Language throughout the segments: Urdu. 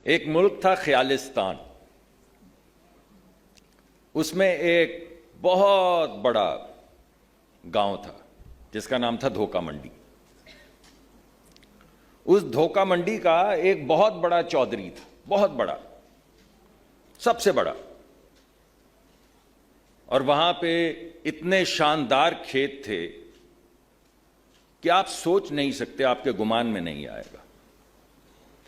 ایک ملک تھا خیالستان، اس میں ایک بہت بڑا گاؤں تھا جس کا نام تھا دھوکہ منڈی۔ اس دھوکہ منڈی کا ایک بہت بڑا چودھری تھا، بہت بڑا، سب سے بڑا، اور وہاں پہ اتنے شاندار کھیت تھے کہ آپ سوچ نہیں سکتے، آپ کے گمان میں نہیں آئے گا۔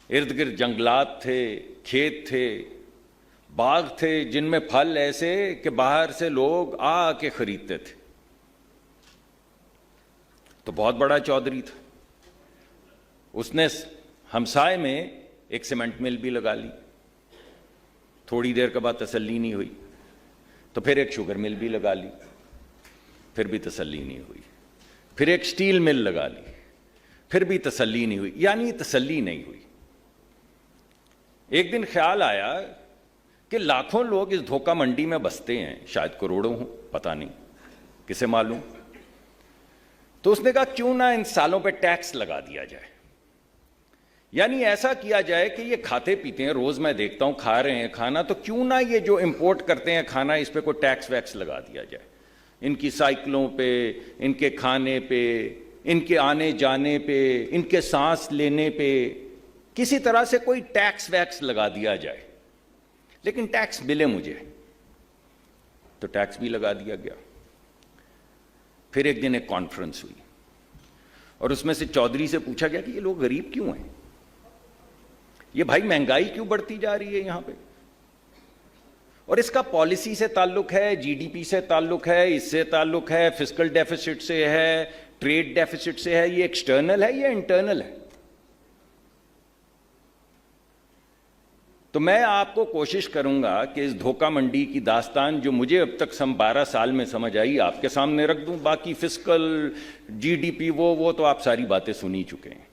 ارد گرد جنگلات تھے، کھیت تھے، باغ تھے جن میں پھل ایسے کہ باہر سے لوگ آ کے خریدتے تھے۔ تو بہت بڑا چودھری تھا، اس نے ہمسائے میں ایک سیمنٹ مل بھی لگا لی۔ تھوڑی دیر کے بعد تسلی نہیں ہوئی تو پھر ایک شوگر مل بھی لگا لی، پھر بھی تسلی نہیں ہوئی، پھر ایک سٹیل مل لگا لی، پھر بھی تسلی نہیں ہوئی، یعنی تسلی نہیں ہوئی۔ ایک دن خیال آیا کہ لاکھوں لوگ اس دھوکہ منڈی میں بستے ہیں، شاید کروڑوں ہوں، پتہ نہیں، کسے معلوم۔ تو اس نے کہا کیوں نہ ان سالوں پہ ٹیکس لگا دیا جائے، یعنی ایسا کیا جائے کہ یہ کھاتے پیتے ہیں، روز میں دیکھتا ہوں کھا رہے ہیں کھانا، تو کیوں نہ یہ جو امپورٹ کرتے ہیں کھانا اس پہ کوئی ٹیکس ویکس لگا دیا جائے، ان کی سائیکلوں پہ، ان کے کھانے پہ، ان کے آنے جانے پہ، ان کے سانس لینے پہ، کسی طرح سے کوئی ٹیکس ویکس لگا دیا جائے، لیکن ٹیکس ملے مجھے۔ تو ٹیکس بھی لگا دیا گیا۔ پھر ایک دن ایک کانفرنس ہوئی اور اس میں سے چودھری سے پوچھا گیا کہ یہ لوگ غریب کیوں ہیں، یہ بھائی مہنگائی کیوں بڑھتی جا رہی ہے یہاں پہ، اور اس کا پالیسی سے تعلق ہے، جی ڈی پی سے تعلق ہے، اس سے تعلق ہے، فسکل ڈیفیسٹ سے ہے، ٹریڈ ڈیفیسٹ سے ہے، یہ ایکسٹرنل ہے یا انٹرنل ہے؟ تو میں آپ کو کوشش کروں گا کہ اس دھوکہ منڈی کی داستان جو مجھے اب تک 12 سال میں سمجھ آئی آپ کے سامنے رکھ دوں۔ باقی فسکل، جی ڈی پی، وہ تو آپ ساری باتیں سنی چکے ہیں۔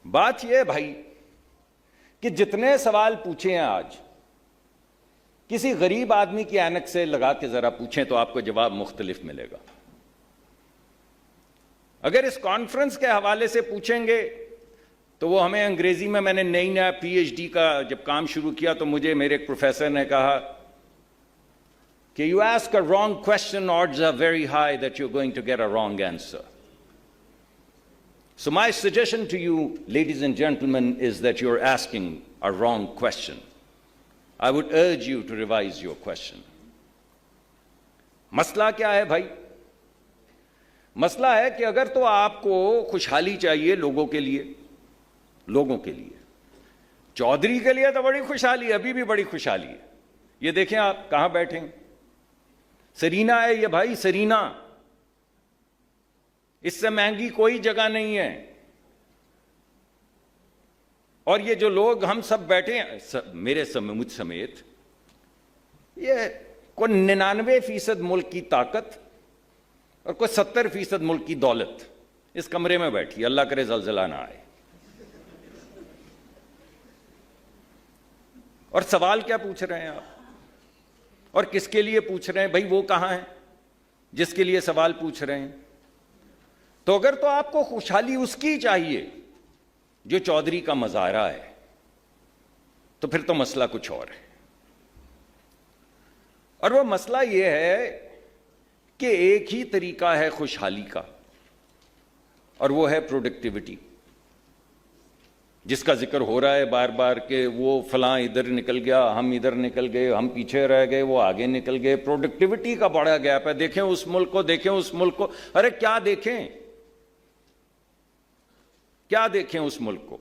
بات یہ ہے بھائی کہ جتنے سوال پوچھے ہیں آج، کسی غریب آدمی کی اینک سے لگا کے ذرا پوچھیں تو آپ کو جواب مختلف ملے گا۔ اگر اس کانفرنس کے حوالے سے پوچھیں گے تو وہ ہمیں انگریزی میں نے نیا پی ایچ ڈی کا جب کام شروع کیا تو مجھے میرے ایک پروفیسر نے کہا کہ you ask a wrong question, odds are very high that you're going to get a wrong answer. So my suggestion to you, ladies and gentlemen, is that you're asking a wrong question. I would urge you to revise your question. مسئلہ کیا ہے بھائی؟ مسئلہ ہے کہ اگر تو آپ کو خوشحالی چاہیے لوگوں کے لیے، چودھری کے لیے تو بڑی خوشحالی ہے، ابھی بھی بڑی خوشحالی ہے۔ یہ دیکھیں آپ کہاں بیٹھے ہیں، سرینا ہے یہ بھائی، سرینا، اس سے مہنگی کوئی جگہ نہیں ہے۔ اور یہ جو لوگ ہم سب بیٹھے ہیں، مجھ سمیت، یہ کوئی 99% ملک کی طاقت اور کوئی 70% ملک کی دولت اس کمرے میں بیٹھی، اللہ کرے زلزلہ نہ آئے۔ اور سوال کیا پوچھ رہے ہیں آپ، اور کس کے لیے پوچھ رہے ہیں؟ بھائی وہ کہاں ہے جس کے لیے سوال پوچھ رہے ہیں؟ تو اگر تو آپ کو خوشحالی اس کی چاہیے جو چودھری کا مظاہرہ ہے، تو پھر تو مسئلہ کچھ اور ہے۔ اور وہ مسئلہ یہ ہے کہ ایک ہی طریقہ ہے خوشحالی کا، اور وہ ہے پروڈکٹیوٹی، جس کا ذکر ہو رہا ہے بار بار کہ وہ فلاں ادھر نکل گیا، ہم ادھر نکل گئے، ہم پیچھے رہ گئے، وہ آگے نکل گئے۔ پروڈکٹیوٹی کا بڑا گیپ ہے، دیکھیں اس ملک کو، دیکھیں اس ملک کو، ارے کیا دیکھیں، کیا دیکھیں اس ملک کو؟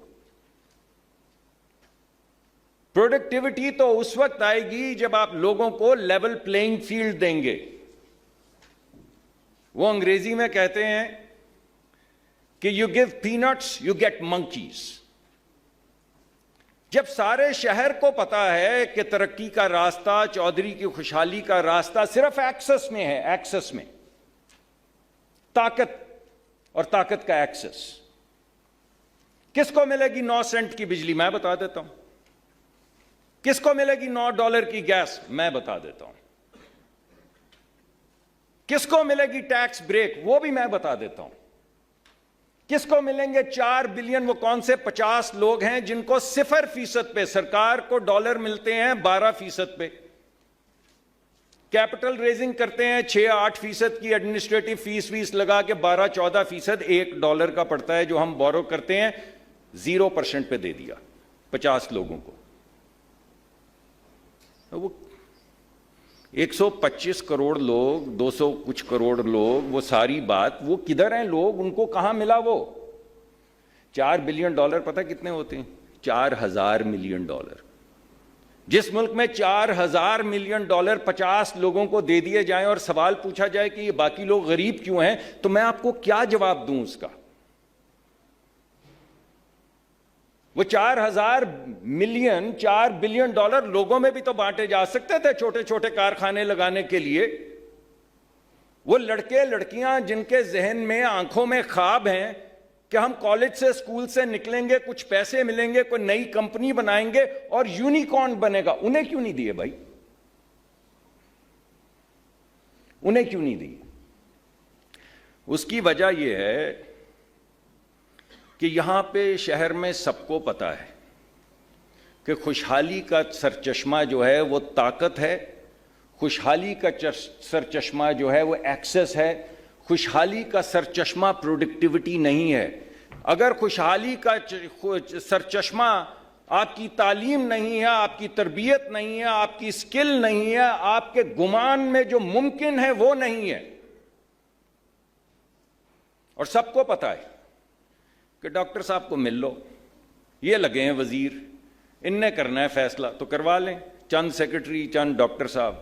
پروڈکٹیوٹی تو اس وقت آئے گی جب آپ لوگوں کو لیول پلینگ فیلڈ دیں گے۔ وہ انگریزی میں کہتے ہیں کہ you give peanuts you get monkeys. جب سارے شہر کو پتا ہے کہ ترقی کا راستہ، چودھری کی خوشحالی کا راستہ صرف ایکسس میں ہے، ایکسس میں، طاقت اور طاقت کا ایکسس۔ کس کو ملے گی 9 سینٹ کی بجلی؟ میں بتا دیتا ہوں۔ کس کو ملے گی $9 کی گیس؟ میں بتا دیتا ہوں۔ کس کو ملے گی ٹیکس بریک؟ وہ بھی میں بتا دیتا ہوں۔ کس کو ملیں گے 4 بلین؟ وہ کون سے 50 لوگ ہیں جن کو 0% پہ، سرکار کو ڈالر ملتے ہیں 12% پہ، کیپٹل ریزنگ کرتے ہیں 6-8% کی ایڈمنسٹریٹو فیس لگا کے 12-14% $1 کا پڑتا ہے جو ہم بورو کرتے ہیں، 0% پہ دے دیا 50 لوگوں کو۔ وہ 125 کروڑ لوگ، 200 کچھ کروڑ لوگ، وہ ساری بات وہ کدھر ہیں لوگ؟ ان کو کہاں ملا وہ $4 بلین؟ پتہ کتنے ہوتے ہیں؟ 4000 ملین ڈالر۔ جس ملک میں 4000 ملین ڈالر 50 لوگوں کو دے دیے جائیں اور سوال پوچھا جائے کہ یہ باقی لوگ غریب کیوں ہیں، تو میں آپ کو کیا جواب دوں اس کا؟ وہ 4000 ملین، 4 بلین ڈالر لوگوں میں بھی تو بانٹے جا سکتے تھے، چھوٹے چھوٹے کارخانے لگانے کے لیے۔ وہ لڑکے لڑکیاں جن کے ذہن میں، آنکھوں میں خواب ہیں کہ ہم کالج سے، اسکول سے نکلیں گے، کچھ پیسے ملیں گے، کوئی نئی کمپنی بنائیں گے اور یونیکارن بنے گا، انہیں کیوں نہیں دیے بھائی؟ انہیں کیوں نہیں دیے؟ اس کی وجہ یہ ہے کہ یہاں پہ شہر میں سب کو پتا ہے کہ خوشحالی کا سرچشمہ جو ہے وہ طاقت ہے، خوشحالی کا سرچشمہ جو ہے وہ ایکسس ہے، خوشحالی کا سرچشمہ پروڈکٹیوٹی نہیں ہے۔ اگر خوشحالی کا سرچشمہ آپ کی تعلیم نہیں ہے، آپ کی تربیت نہیں ہے، آپ کی اسکل نہیں ہے، آپ کے گمان میں جو ممکن ہے وہ نہیں ہے، اور سب کو پتا ہے کہ ڈاکٹر صاحب کو مل لو، یہ لگے ہیں وزیر، ان نے کرنا ہے فیصلہ تو کروا لیں، چند سیکرٹری، چند ڈاکٹر صاحب،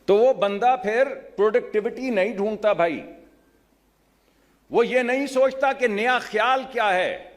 تو وہ بندہ پھر پروڈکٹیوٹی نہیں ڈھونڈتا بھائی، وہ یہ نہیں سوچتا کہ نیا خیال کیا ہے،